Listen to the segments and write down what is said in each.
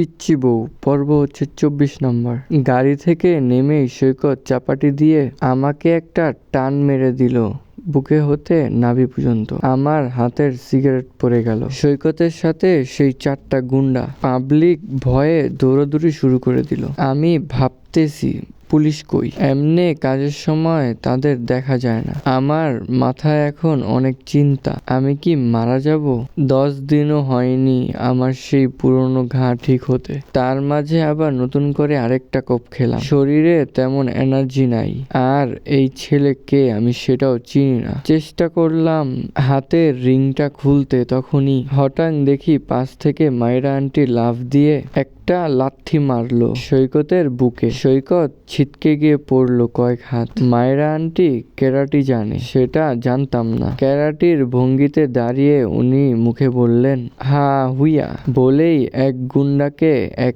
পিচ্চি বউ পর্ব হচ্ছে 24 নম্বর। গাড়ি থেকে নেমেই সৈকত চাপাটি দিয়ে আমাকে একটা টান মেরে দিল বুকে হতে নাভি পর্যন্ত। আমার হাতের সিগারেট পড়ে গেল। সৈকতের সাথে সেই 4টা গুন্ডা পাবলিক ভয়ে দৌড়াদৌড়ি শুরু করে দিল। আমি ভাবতেছি পুলিশ কই? এমনে কাজের সময় তাদের দেখা যায় না। আমার মাথায় এখন অনেক চিন্তা, আমি কি মারা যাব? 10 দিনও হয়নি আমার সেই পুরনো ঘা ঠিক হতে, তার মাঝে আবার নতুন করে আরেকটা কোপ খেলাম। শরীরে তেমন এনার্জি নাই, আর এই ছেলে কে আমি সেটাও চিনি না। চেষ্টা করলাম হাতের রিংটা খুলতে, তখনই হঠাৎ দেখি পাশ থেকে মায়েরা আন্টি লাফ দিয়ে একটা লাথি মারলো সৈকতের বুকে। সৈকত ছিটকে গিয়ে পড়লো কয়েক হাত। মায়েরা আন্টি ক্যারাটি জানে, সেটা জানতাম না। ক্যারাটির ভঙ্গিতে দাঁড়িয়ে উনি মুখে বললেন হা হুইয়া, বলেই এক গুন্ডাকে এক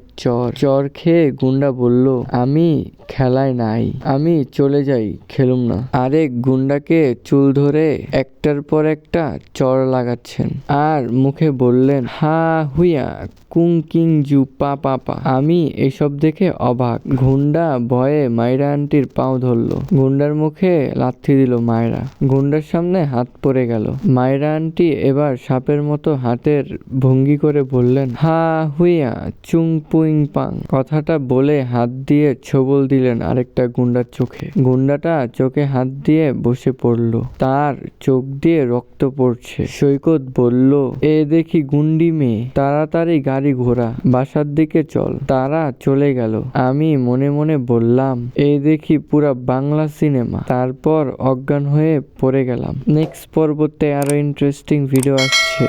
চর খেয়ে গুন্ডা বলল আমি খেলায় নাই, আমি চলে যাই, খেলুম না। আরেক গুন্ডাকে চুল ধরে একটার পর একটা চর লাগাচ্ছেন আর মুখে বললেন হা হুইয়া কুং কিং জু পা পা পা। আমি এসব দেখে অবাক। গুন্ডা ভয়ে মায়েরা আন্টির পাও ধরলো। গুন্ডার মুখে লাথি দিল মায়েরা। গুন্ডার সামনে হাত পড়ে গেল। মায়েরা আন্টি এবার সাপের মতো হাতের ভঙ্গি করে বললেন হা হুইয়া চুং পুইং পাং। কথাটা বলে হাত দিয়ে ছবল দিলেন আরেকটা গুন্ডার চোখে। গুন্ডাটা চোখে হাত দিয়ে বসে পড়লো, তার চোখ দিয়ে রক্ত পড়ছে। সৈকত বলল এ দেখি গুন্ডি মেয়ে, তাড়াতাড়ি গাড়ি ঘোড়া, বাসার দিকে চল। তারা চলে গেল। আমি মনে মনে বললাম এই দেখি পুরা বাংলা সিনেমা। তারপর অজ্ঞান হয়ে পড়ে গেলাম। নেক্সট পর্বতে আরো ইন্টারেস্টিং ভিডিও আসছে।